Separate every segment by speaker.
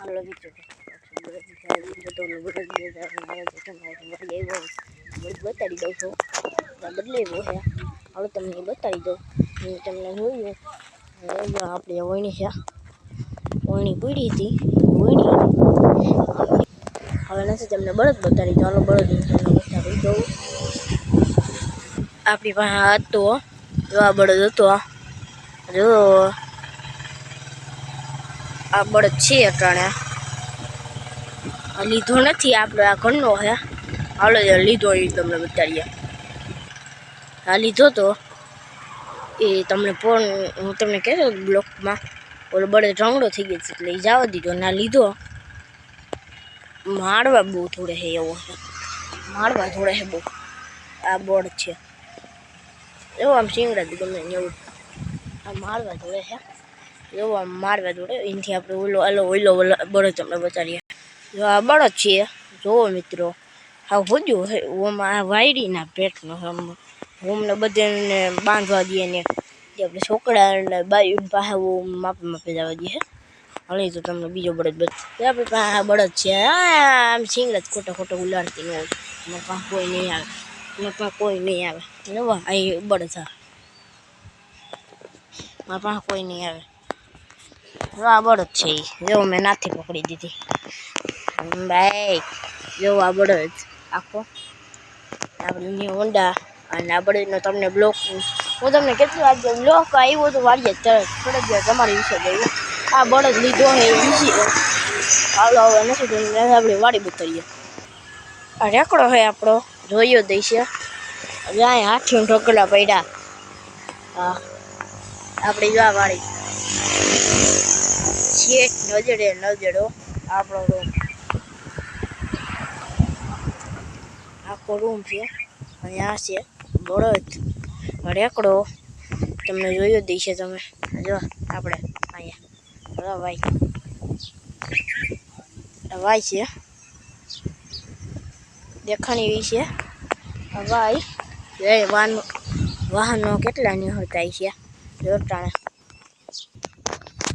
Speaker 1: Hello मित्रों बताड़ी दઉં છું બદલે એવો છે હવે તમને બતાવી દઉં હું તમને જોયું આપણે ઓયણી છે ઓયણી પીડી હતી ઓયણી હવે નથી તમને બળદ બતાવી દઉં હાલો બળદ તમને બતાવી દઉં આપણી પાસે હતો જો આ બળદ હતો જો આ બળદ છે અટાણે લીધો નથી આપણે આ ઘરનો છે હાલો લીધો એ તમને બતાવીએ આ લીધો તો એ તમને ફોન હું તમને કહેતો બ્લોકમાં ઓલો બળદ રંગડો થઈ ગયો એટલે એ જવા દીધો ના લીધો મારવા બહુ થોડે છે એવો મારવા થોડે છે બહુ આ બળદ છે એવો આમ શિંગડા ગમે એવું આ મારવા થોડે છે એવો આમ મારવા જોડે એનાથી આપણે ઓલો બળદ તમને બતાવીએ જો આ બળદ છે જોવો મિત્રો હા હોજો ઓમાં વાયડીના પેટનો ઓમને બધાને બાંધવા દે ને જે આપણે છોકરા બાયું પાસે માપે જવા દે હવે તો તમને બીજો બળદ આપણી પાસે બળદ છે આમ સિંગડા જ ખોટા ઉલાડતી ન હોય એમાં પાસે કોઈ નહીં આવે એમાં પાસે કોઈ નહીં આવે જોવા અહીં બળદ હા મારા પાસે કોઈ નહીં આવે આ બળદ છે જો મેં નાથી પકડી દીધી ભાઈ જો આ બળદ આખો આપણે હોન્ડા અને આ બળદનો તમને બ્લોક હું તમને કેટલી વાર બ્લોક આવ્યો તો વાળીએ ફરજિયાત તમારી વિશે ગયું આ બળદ લીધો હે હાલો હવે નથી આપણે વાડી બતાવીએ આ રેકડો છે આપણો જોયો દઈશે હવે અહીંયા હાથીઓ ઢગલા પડ્યા હા આપણે જો આ વાડી નજડો આપણો રૂમ આખો રૂમ છે અહીંયા છે બળદ રેકડો તમને જોયો દઈશે તમે જો આપણે અહીંયા વાય છે દેખાણી એવી છે વાય વાહનો કેટલા નિહળતા છે જોટાણે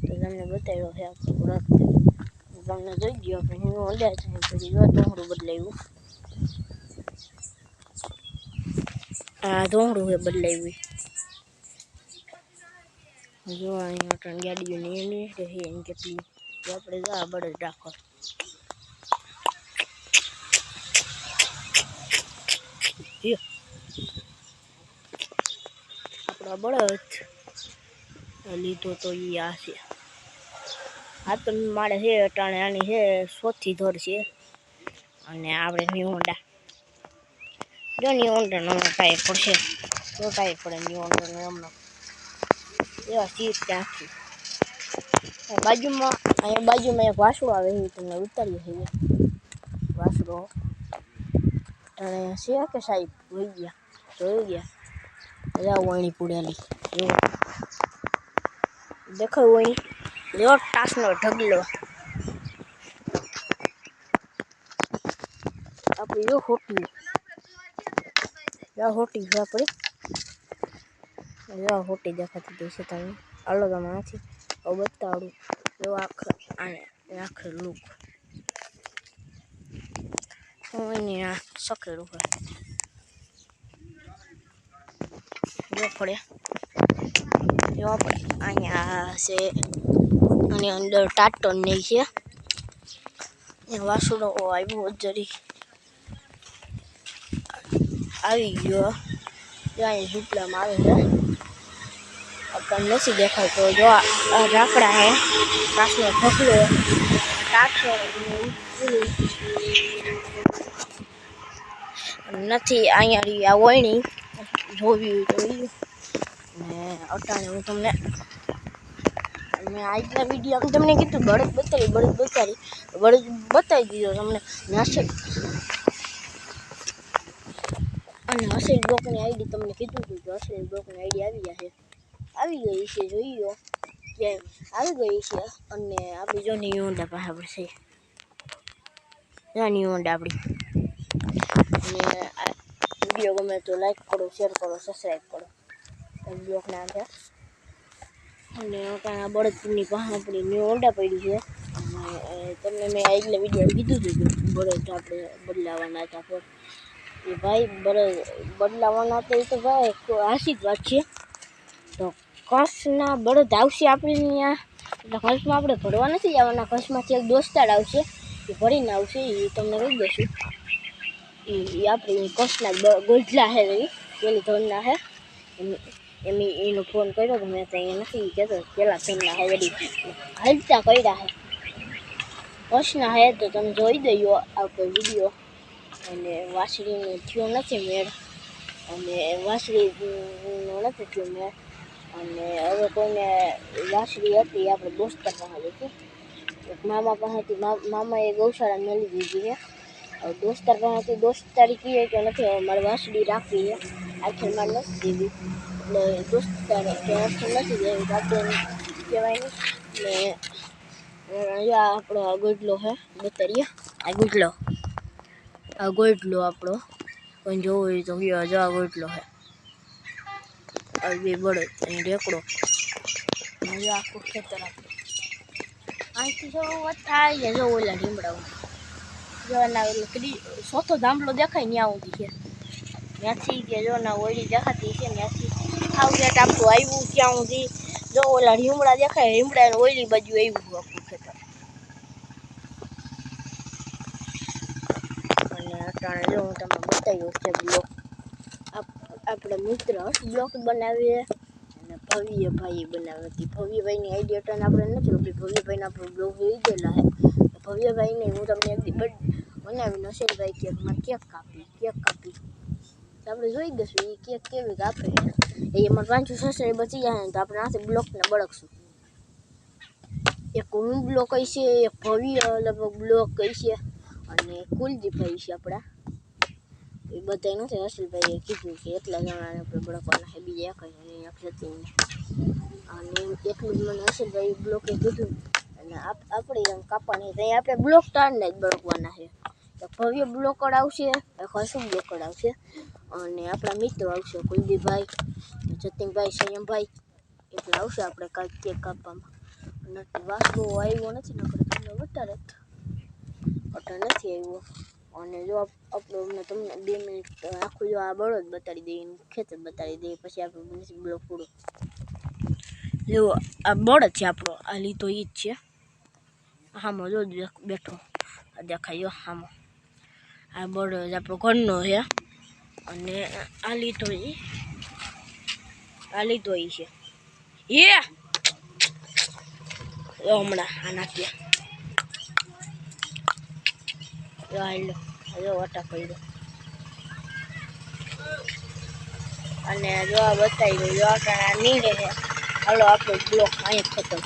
Speaker 1: તો તમને બતાવ્યો છે તમને જોઈ ગયો આપણે હું અંદાજ પછી જો ધોંગડું બદલાવ્યું આ ધોંગડું છે બદલાવ્યું જો અહીંયા ગાડીઓની એની કેટલી આપણે જો આ બળદ રાખો આપણો બળદ લીધો તો એ આ છે આ તો મારે છે અટાણે આની છે સોથી ધોર છે અને આપણે ન્યૂ હોન્ડાનો ટાયર પડશે જો ટાયર પડે ન્યૂ હોન્ડાનો હમણાં એવા સીટ નાખી બાજુમાં એક વાસડો આવે એ તમને ઉતારીએ છીએ વાસડો અને છે કે સાહેબ જોઈ ગયા વણી પૂડેલી દેખાય વણી જો ટાસનો ઢગલો આપણી જો હોટી આપણી હોટી દેખાતી દઈશે તમને અલગ આમાં નથી બતાવડું જો આખે લુક આ સકેડું હોય જો પડે જો અહીંયા છે અને અંદર ટાટો નહીં છે એ વાસુડો આવ્યો જરી આવી ગયો ત્યાં ઝૂંપડામાં આવે છે આપણને નથી દેખાતો જો આ રાકડા હે કાચનો ઢગલો ટાટો નથી અહીંયા આ વણી જોવી ને અટાણે હું તમને મેં આજના વિડીયો તમને કીધું બળદ બતાવી દીધો તમને અને હસેલ બ્લોકની આઈડી તમને કીધું હતું કે હસેલ બ્લોકની આઈડી આવી ગઈ છે જોઈ લો કે આવી ગઈ છે અને આપણી જો ન્યૂ હોન્ડા પાસે આપણે છે ન્યૂ હોન્ડા આપણી અને વિડીયો ગમે તો લાઈક કરો શેર કરો સબસ્ક્રાઈબ કરો બ્લોક નામ છે અને ત્યાં બળદની પાસે આપણી ન્યૂ હોન્ડા પડી છે તમને મેં આગલા વિડીયો કીધું હતું કે બળદ આપણે બદલાવાના હતા, પણ એ ભાઈ બળદ બદલાવાના હતા. એ તો ભાઈ આશી જ વાત છે. તો કચ્છના બળદ આવશે આપણે ત્યાં, એટલે કચ્છમાં આપણે ભરવા નથી જવાના. કચ્છમાંથી એક દોસ્તાર આવશે, એ ભરીને આવશે. એ તમને કહી દઈશું. એ આપણે કચ્છના ગોધલા છે, પેલી ધોરના છે. એમ એનો ફોન કર્યો તો મેં તો અહીંયા નથી કહેતો, પેલા ધોરના છે વળી હાલતા કર્યા છે. કચ્છના છે તો તમે જોઈ દઈએ આપણે વિડીયો. અને વાસળીનો થયો નથી મેળ, અને વાસળીનો નથી થયો મેળ. અને હવે કોઈને વાસળી હતી આપણે દોસ્તાર પાસે હતી, મામા પાસેથી. મામાએ ગૌશાળા મેળવી દીધી છે. હવે દોસ્તાર પાસેથી દોસ્તારી કીએ કે નથી, હવે મારે વાસળી રાખવી છે, આખર મારે નથી દેવી. એટલે દોસ્તાર આખર નથી દેવી, આપણે કહેવાય નહીં. ને અહીંયા આપણો આ ગોડલો છે, બતારીએ. આ ગોડલો આપણો કોઈ જોવો હોય તો જો આ ગોડલો છે. આ બે બળદ અહીં રેકડો, આખું ખેતર આપણે અહીંથી જો વાત થાય છે. જો ઓલા લીમડાઓ જોવાના, એટલે ચોથો ધાંભલો દેખાય ત્યાં સુધી છે. ત્યાંથી કે જો ના ઓળી દેખાતી છે, ત્યાંથી આવું ત્યાં ટાપું આવ્યું ત્યાં સુધી. જો ઓલા લીમડા દેખાય, લીમડા ઓલી બાજુ આવ્યું આખું ખેતર. અને અટાણે જો હું તમને બતાવ્યો છે બ્લોક. આપણે મિત્ર બ્લોક બનાવીએ, અને ભવ્યભાઈ બનાવી હતી. ભવ્યભાઈની આઈડિયા અટાણે આપણે નથી ખબર. ભવ્યભાઈને આપણે બ્લોગ જોઈ ગયેલા છે. ભવ્યભાઈને હું તમને એક દી બનાવીને નશીનભાઈ કેક માં કેક કાપી તો આપણે જોઈ દઈશું એ કેક કેવી કાપે. એ એમાં 500 સબસ્ક્રાઈબર બચી જાય ને તો આપણે આથી બ્લોકને બળકશું. એક હું બ્લોક હશે, એક ભવ્ય લગભગ બ્લોક હશે, અને કુલદીપભાઈ છે આપણા. એ બધા નથી, હર્ષલભાઈએ કીધું કે એટલા જણાને આપણે બળકવાના છે, બીજા એક જતીને. અને એટલું જ મને હર્ષલભાઈ બ્લોકે કીધું. અને આપણે એમ કાપવાની ત્યાં આપણે બ્લોક ટાળને જ બળકવાના છે. તો ભવ્ય બ્લોકર આવશે, હર્ષલ બ્લોકર આવશે, અને આપણા મિત્રો આવશે કુલદીપભાઈ, જતીનભાઈ, સંયમભાઈ. એટલે આવશે આપણે કાંઈક કેક કાપવામાં. નથી વાસવો આવ્યો નથી, નકર તમને વધારે અટા નથી આવ્યો. અને જો આપણે તમને 2 મિનિટ આખું જો આ બળદ બતાડી દઈએ, ખેતર બતાડી દઈએ, પછી આપણે બ્લોક પૂરો. જો આ બળદ છે આપણો, આ લીધો ઈ જ છે. હામો જો બેઠો દેખાયો હામો. આ બળદ આપણો ઘરનો છે, અને આ લીધો ઈ છે. હમણાં આ નાખ્યા જો વટા પડ્યો. અને જો આ બતાવી દો, જો આ નીકળે છે. હાલો આપણો બ્લોક અહીંયા ખતમ.